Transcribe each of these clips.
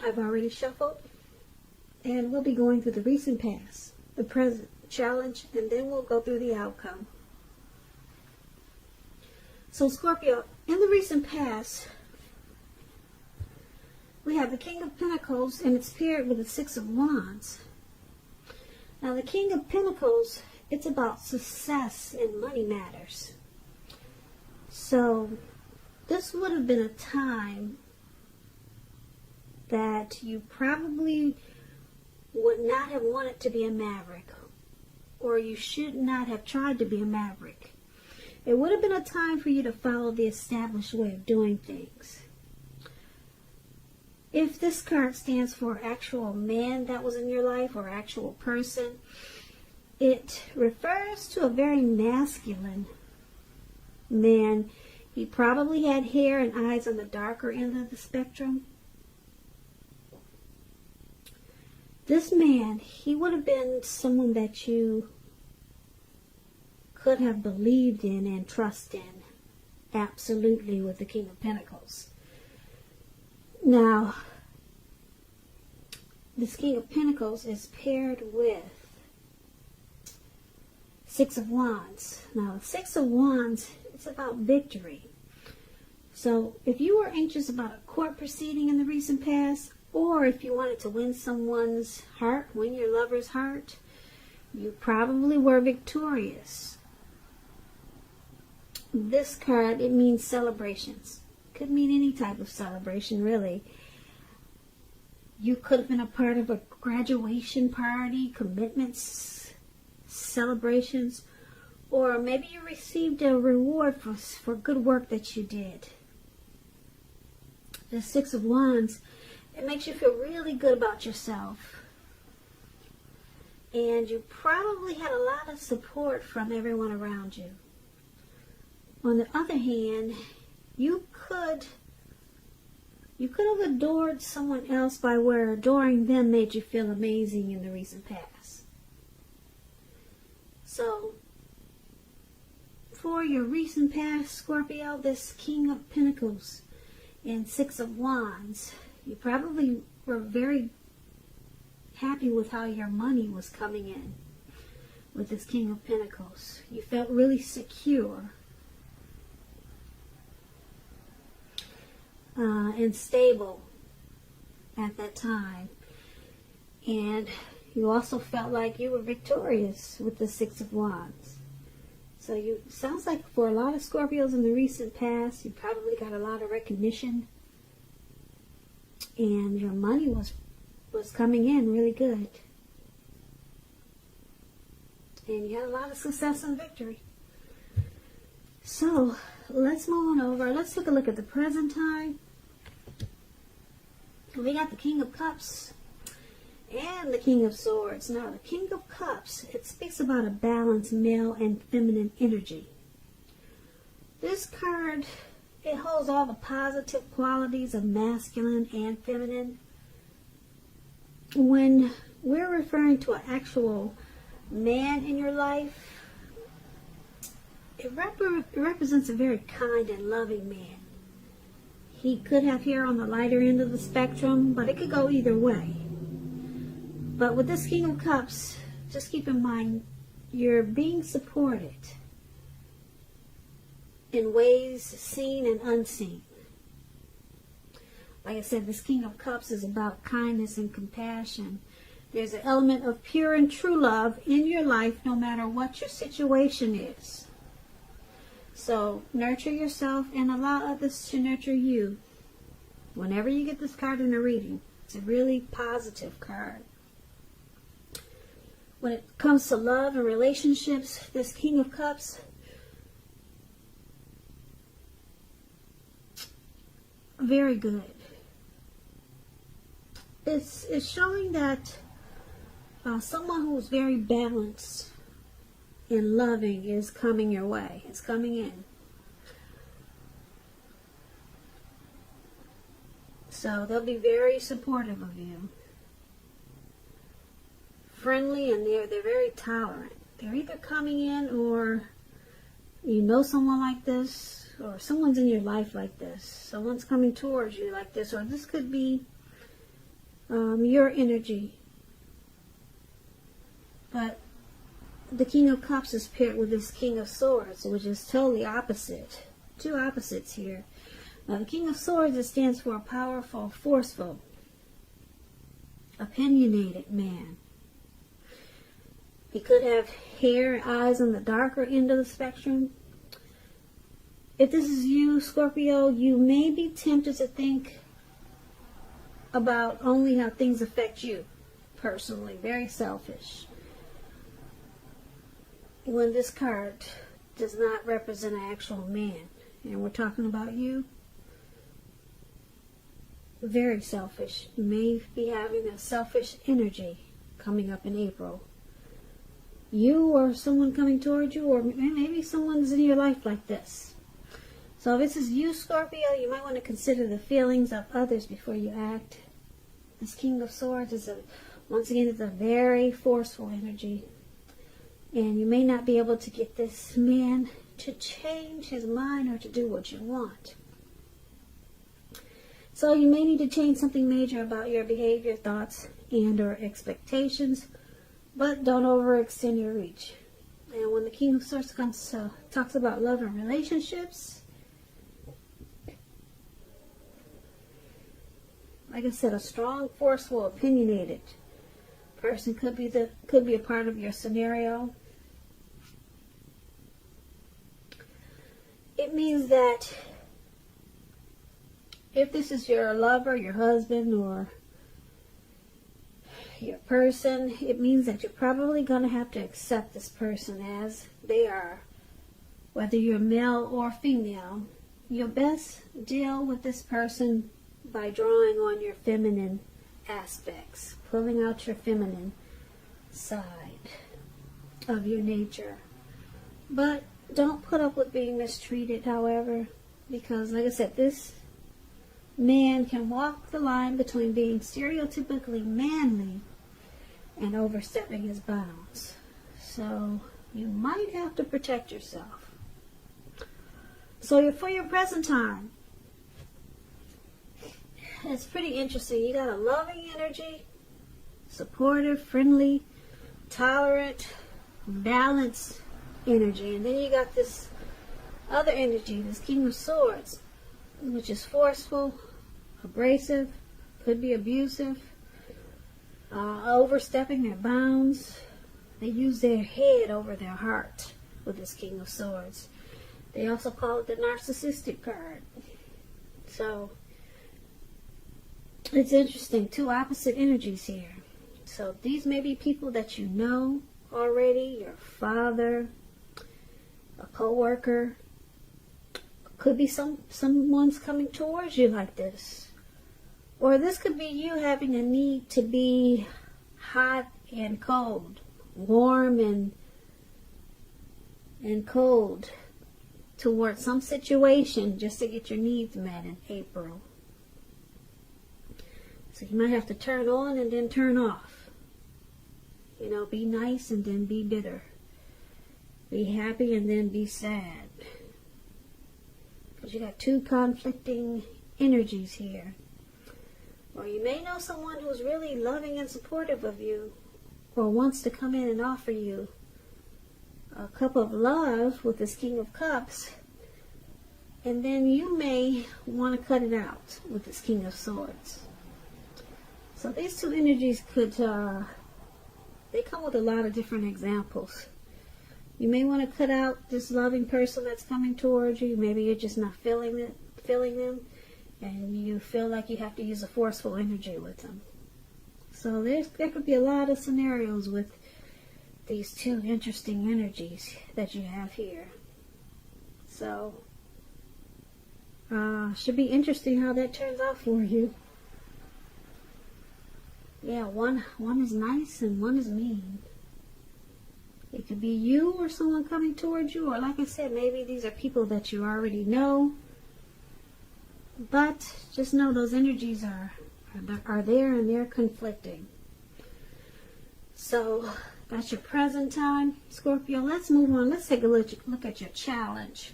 I've already shuffled, and we'll be going through the recent past, the present, challenge, and then we'll go through the outcome. So Scorpio, in the recent past, we have the King of Pentacles, and it's paired with the Six of Wands. Now the King of Pentacles, it's about success in money matters. So this would have been a time that you probably would not have wanted to be a maverick, or you should not have tried to be a maverick. It would have been a time for you to follow the established way of doing things. If this card stands for actual man that was in your life or actual person, it refers to a very masculine man. He probably had hair and eyes on the darker end of the spectrum. This man, he would have been someone that you could have believed in and trusted in, absolutely, with the King of Pentacles. Now, this King of Pentacles is paired with Six of Wands. Now, the Six of Wands, it's about victory. So, if you were anxious about a court proceeding in the recent past, or if you wanted to win someone's heart, win your lover's heart, you probably were victorious. This card, it means celebrations. Could mean any type of celebration, really. You could have been a part of a graduation party, commitments, celebrations, or maybe you received a reward for good work that you did. The Six of Wands, it makes you feel really good about yourself. And you probably had a lot of support from everyone around you. On the other hand, you could have adored someone else by where adoring them made you feel amazing in the recent past. So, for your recent past, Scorpio, this King of Pentacles and Six of Wands, you probably were very happy with how your money was coming in with this King of Pentacles. You felt really secure and stable at that time. And you also felt like you were victorious with the Six of Wands. So sounds like for a lot of Scorpios in the recent past, you probably got a lot of recognition. And your money was coming in really good. And you had a lot of success and victory. So, let's move on over. Let's take a look at the present time. We got the King of Cups and the King of Swords. Now, the King of Cups, it speaks about a balanced male and feminine energy. This card, it holds all the positive qualities of masculine and feminine. When we're referring to an actual man in your life, it represents a very kind and loving man. He could have hair on the lighter end of the spectrum, but it could go either way. But with this King of Cups, just keep in mind, you're being supported in ways seen and unseen. Like I said, this King of Cups is about kindness and compassion. There's an element of pure and true love in your life, no matter what your situation is. So, nurture yourself and allow others to nurture you. Whenever you get this card in a reading, it's a really positive card. When it comes to love and relationships, this King of Cups, very good. It's showing that someone who's very balanced and loving is coming your way. It's coming in. So they'll be very supportive of you. Friendly, and they're very tolerant. They're either coming in, or you know someone like this, or someone's in your life like this. Someone's coming towards you like this, or this could be your energy. But the King of Cups is paired with this King of Swords, which is totally opposite. Two opposites here. Now, the King of Swords, it stands for a powerful, forceful, opinionated man. He could have hair and eyes on the darker end of the spectrum. If this is you, Scorpio, you may be tempted to think about only how things affect you personally. Very selfish. When this card does not represent an actual man, and we're talking about you, very selfish. You may be having a selfish energy coming up in April. You or someone coming towards you, or maybe someone's in your life like this. So if this is you, Scorpio, you might want to consider the feelings of others before you act. This King of Swords is once again, it's a very forceful energy. And you may not be able to get this man to change his mind or to do what you want. So you may need to change something major about your behavior, thoughts, and or expectations, but don't overextend your reach. And when the King of Swords talks about love and relationships, like I said, a strong, forceful, opinionated person could be a part of your scenario. It means that if this is your lover, your husband, or your person, it means that you're probably going to have to accept this person as they are. Whether you're male or female, you'll best deal with this person by drawing on your feminine aspects, pulling out your feminine side of your nature. But don't put up with being mistreated, however, because like I said, this man can walk the line between being stereotypically manly and overstepping his bounds. So you might have to protect yourself. So for your present time, it's pretty interesting. You got a loving energy, supportive, friendly, tolerant, balanced energy. And then you got this other energy, this King of Swords, which is forceful, abrasive, could be abusive, overstepping their bounds. They use their head over their heart with this King of Swords. They also call it the narcissistic card. So it's interesting, two opposite energies here. So these may be people that you know already, your father, a co-worker. Could be someone's coming towards you like this. Or this could be you having a need to be hot and cold, warm and cold towards some situation just to get your needs met in April. So you might have to turn on and then turn off. You know, be nice and then be bitter. Be happy and then be sad. Because you got two conflicting energies here. Or you may know someone who's really loving and supportive of you, or wants to come in and offer you a cup of love with this King of Cups, and then you may want to cut it out with this King of Swords. So these two energies could, they come with a lot of different examples. You may want to cut out this loving person that's coming towards you. Maybe you're just not feeling them, and you feel like you have to use a forceful energy with them. So there could be a lot of scenarios with these two interesting energies that you have here. So should be interesting how that turns out for you. Yeah, one is nice and one is mean. It could be you or someone coming towards you, or like I said, maybe these are people that you already know. But just know those energies are there and they're conflicting. So that's your present time, Scorpio. Let's move on. Let's take a look at your challenge.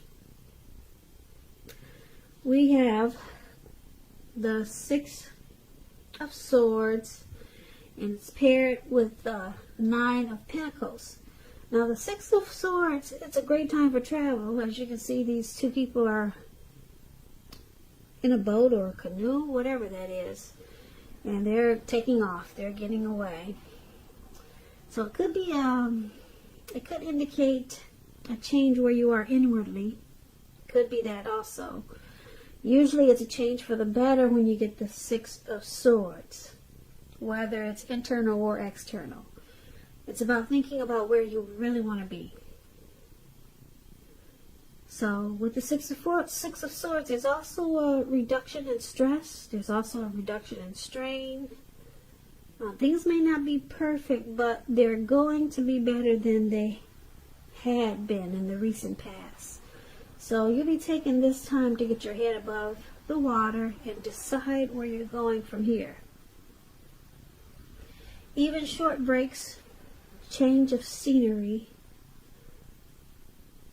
We have the Six of Swords, and it's paired with the Nine of Pentacles. Now the Six of Swords, it's a great time for travel. As you can see, these two people are in a boat or a canoe, whatever that is, and they're taking off. They're getting away. So it could be, it could indicate a change where you are inwardly. Could be that also. Usually it's a change for the better when you get the Six of Swords, whether it's internal or external. It's about thinking about where you really want to be. So with the Six of Swords, there's also a reduction in stress. There's also a reduction in strain. Things may not be perfect, but they're going to be better than they had been in the recent past. So you'll be taking this time to get your head above the water and decide where you're going from here. Even short breaks, change of scenery,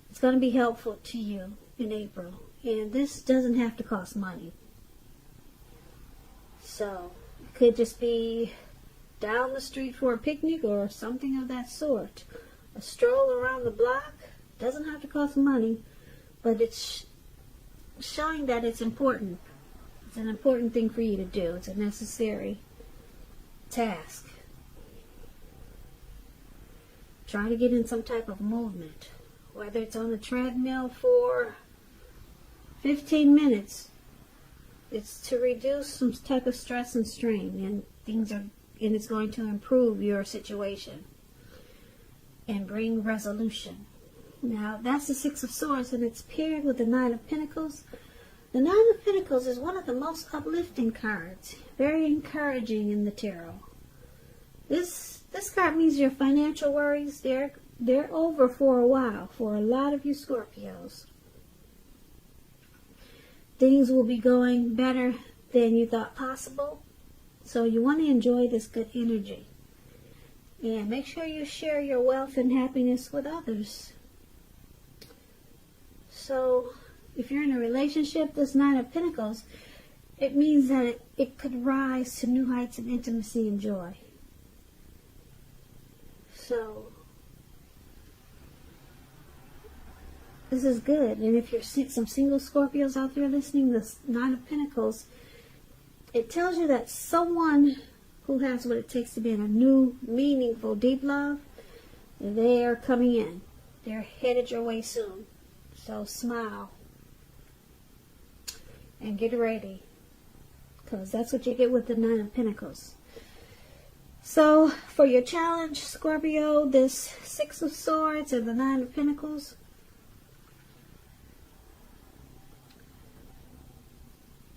it's going to be helpful to you in April. And this doesn't have to cost money. So it could just be down the street for a picnic or something of that sort. A stroll around the block doesn't have to cost money, but it's showing that it's important. It's an important thing for you to do. It's a necessary task. Try to get in some type of movement, whether it's on the treadmill for 15 minutes. It's to reduce some type of stress and strain, and it's going to improve your situation and bring resolution. Now, that's the Six of Swords, and it's paired with the Nine of Pentacles. The Nine of Pentacles is one of the most uplifting cards, very encouraging in the tarot. This card means your financial worries, they're over for a while for a lot of you Scorpios. Things will be going better than you thought possible. So you want to enjoy this good energy. And make sure you share your wealth and happiness with others. So if you're in a relationship, this Nine of Pentacles, it means that it could rise to new heights of intimacy and joy. So this is good. And if you're some single Scorpios out there listening, this Nine of Pentacles, it tells you that someone who has what it takes to be in a new, meaningful, deep love, they are coming in. They're headed your way soon. So smile and get ready, because that's what you get with the Nine of Pentacles. So for your challenge, Scorpio, this Six of Swords and the Nine of Pentacles,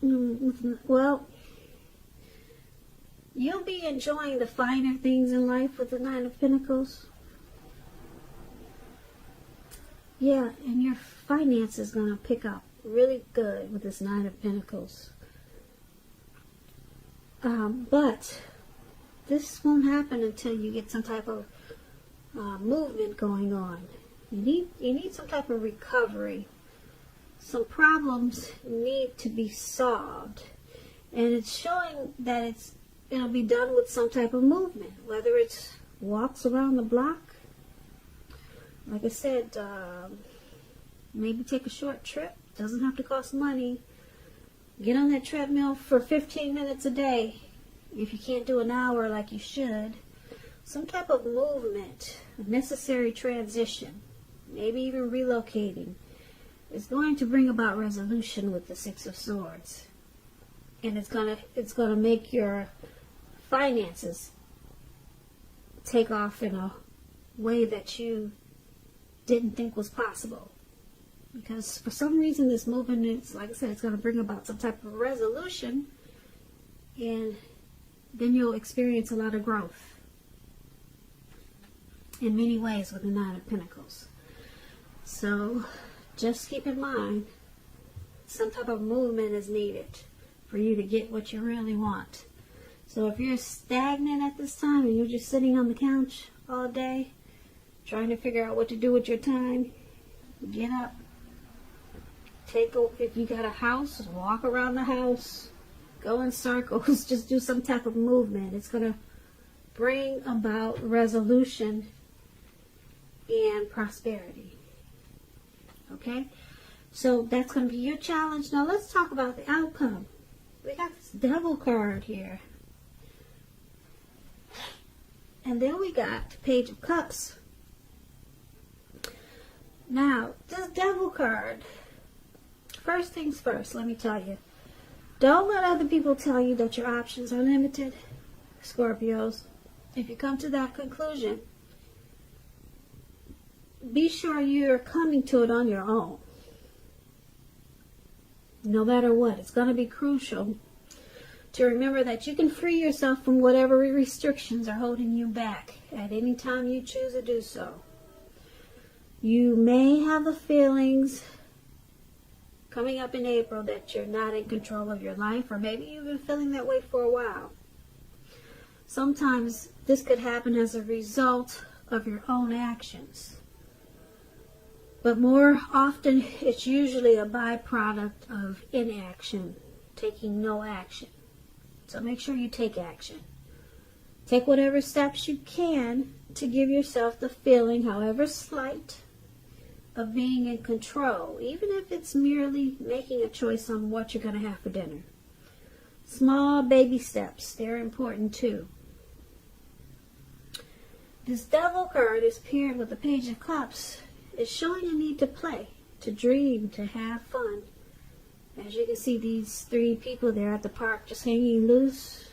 well, you'll be enjoying the finer things in life with the Nine of Pentacles. Yeah, and your finance is going to pick up really good with this Nine of Pentacles. But this won't happen until you get some type of movement going on. You need some type of recovery. Some problems need to be solved. And it's showing that it'll be done with some type of movement, whether it's walks around the block. Like I said, maybe take a short trip. Doesn't have to cost money. Get on that treadmill for 15 minutes a day. If you can't do an hour like you should. Some type of movement, a necessary transition, maybe even relocating, is going to bring about resolution with the Six of Swords. And it's gonna make your finances take off in a way that you didn't think was possible. Because for some reason this movement, it's like I said, it's going to bring about some type of resolution, and then you'll experience a lot of growth in many ways with the Nine of Pentacles. So just keep in mind, some type of movement is needed for you to get what you really want. So if you're stagnant at this time and you're just sitting on the couch all day trying to figure out what to do with your time, get up. If you got a house, walk around the house. go in circles, just do some type of movement. It's going to bring about resolution and prosperity. Okay? So that's going to be your challenge. Now let's talk about the outcome. We got this Devil card here. And then we got the Page of Cups. Now, this Devil card, first things first, let me tell you. Don't let other people tell you that your options are limited, Scorpios. If you come to that conclusion, be sure you're coming to it on your own. No matter what, it's going to be crucial to remember that you can free yourself from whatever restrictions are holding you back at any time you choose to do so. You may have the feelings coming up in April that you're not in control of your life, or maybe you've been feeling that way for a while. Sometimes this could happen as a result of your own actions. But more often, it's usually a byproduct of inaction, taking no action. So make sure you take action. Take whatever steps you can to give yourself the feeling, however slight, of being in control, even if it's merely making a choice on what you're going to have for dinner. Small baby steps, they're important too. This Devil card is paired with the Page of Cups. It's showing a need to play, to dream, to have fun. As you can see, these three people there at the park just hanging loose.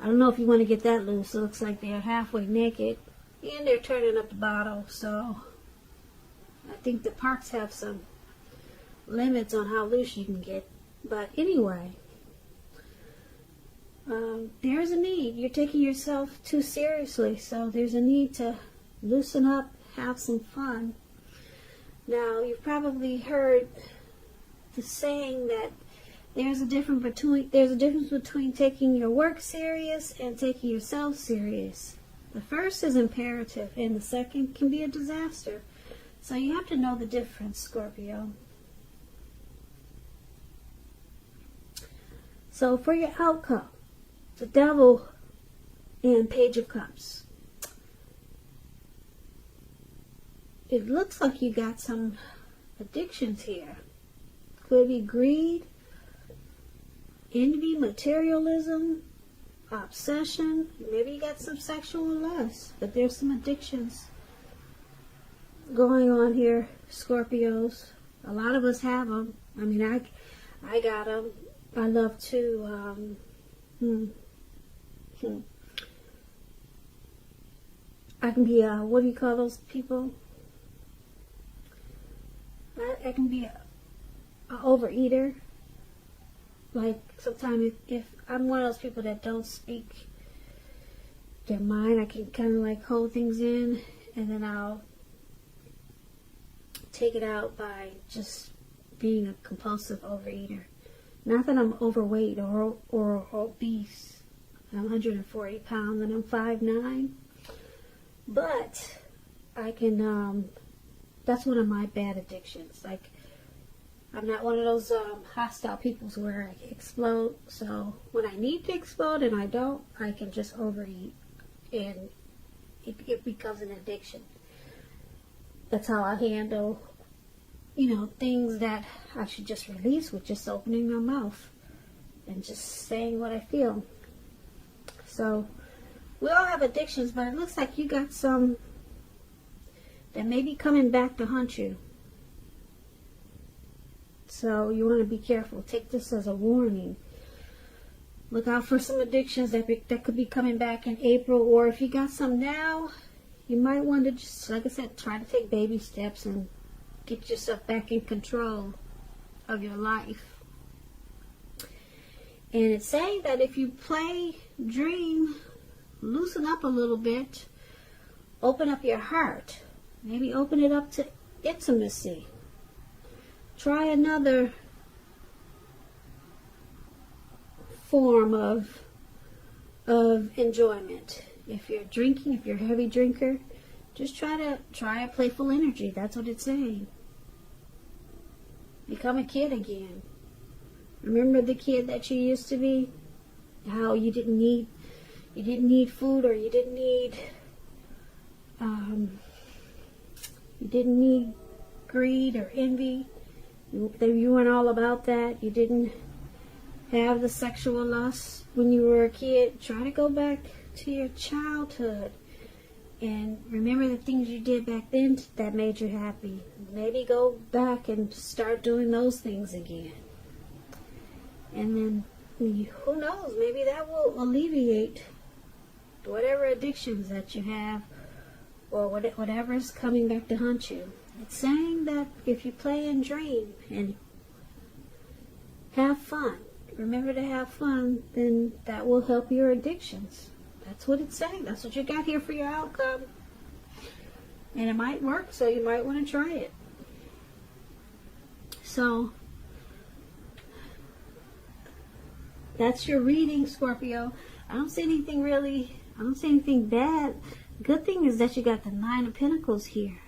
I don't know if you want to get that loose. It looks like they're halfway naked. And they're turning up the bottle. So I think the parks have some limits on how loose you can get. But anyway, there's a need. You're taking yourself too seriously. So there's a need to loosen up, have some fun. Now, you've probably heard the saying that there's a difference between taking your work serious and taking yourself serious. The first is imperative, and the second can be a disaster. So you have to know the difference, Scorpio. So for your outcome, the Devil and Page of Cups. It looks like you got some addictions here. Could be greed, envy, materialism, obsession. Maybe you got some sexual lust, but there's some addictions going on here, Scorpios. A lot of us have them. I mean, I got them. I love to, I can be a, what do you call those people? I can be a overeater. Like, sometimes if I'm one of those people that don't speak their mind, I can kind of like hold things in, and then I'll take it out by just being a compulsive overeater. Not that I'm overweight or obese. I'm 140 pounds and I'm 5'9". But I can, that's one of my bad addictions. Like, I'm not one of those hostile people where I explode. So when I need to explode and I don't, I can just overeat, and it becomes an addiction. That's how I handle, things that I should just release with just opening my mouth and just saying what I feel. So we all have addictions, but it looks like you got some that may be coming back to haunt you. So you want to be careful. Take this as a warning. Look out for some addictions that could be coming back in April, or if you got some now, you might want to just, like I said, try to take baby steps and get yourself back in control of your life. And it's saying that if you play, dream, loosen up a little bit, open up your heart, maybe open it up to intimacy. Try another form of enjoyment. If you're drinking, if you're a heavy drinker, just try a playful energy. That's what it's saying. Become a kid again. Remember the kid that you used to be? How you didn't need food, or you didn't need greed or envy. You weren't all about that. You didn't have the sexual lust when you were a kid. Try to go back to your childhood and remember the things you did back then that made you happy. Maybe go back and start doing those things again. And then, who knows, maybe that will alleviate whatever addictions that you have, or whatever is coming back to haunt you. It's saying that if you play and dream and have fun, remember to have fun, then that will help your addictions. That's what it's saying. That's what you got here for your outcome. And it might work, so you might want to try it. So, that's your reading, Scorpio. I don't see anything bad. Good thing is that you got the 9 of Pentacles here.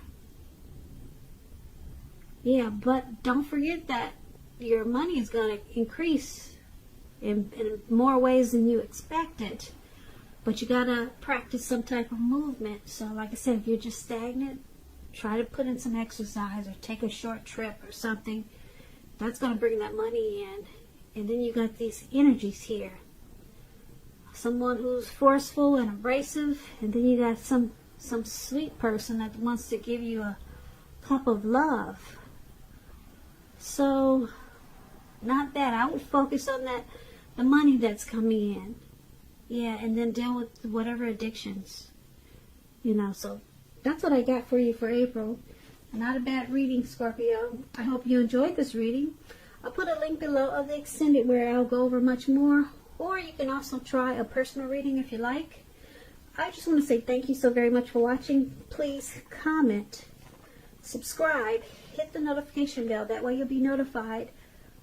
Yeah, but don't forget that your money is going to increase in more ways than you expected. But you got to practice some type of movement. So like I said, if you're just stagnant, try to put in some exercise or take a short trip or something. That's going to bring that money in. And then you got these energies here. Someone who's forceful and abrasive. And then you got some sweet person that wants to give you a cup of love. So, not that. I would focus on the money that's coming in. Yeah, and then deal with whatever addictions. So that's what I got for you for April. Not a bad reading, Scorpio. I hope you enjoyed this reading. I'll put a link below of the extended where I'll go over much more. Or you can also try a personal reading if you like. I just want to say thank you so very much for watching. Please comment, subscribe, hit the notification bell. That way you'll be notified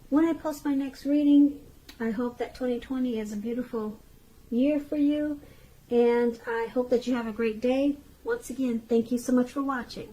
when I post my next reading. I hope that 2020 is a beautiful year for you. And I hope that you have a great day. Once again, thank you so much for watching.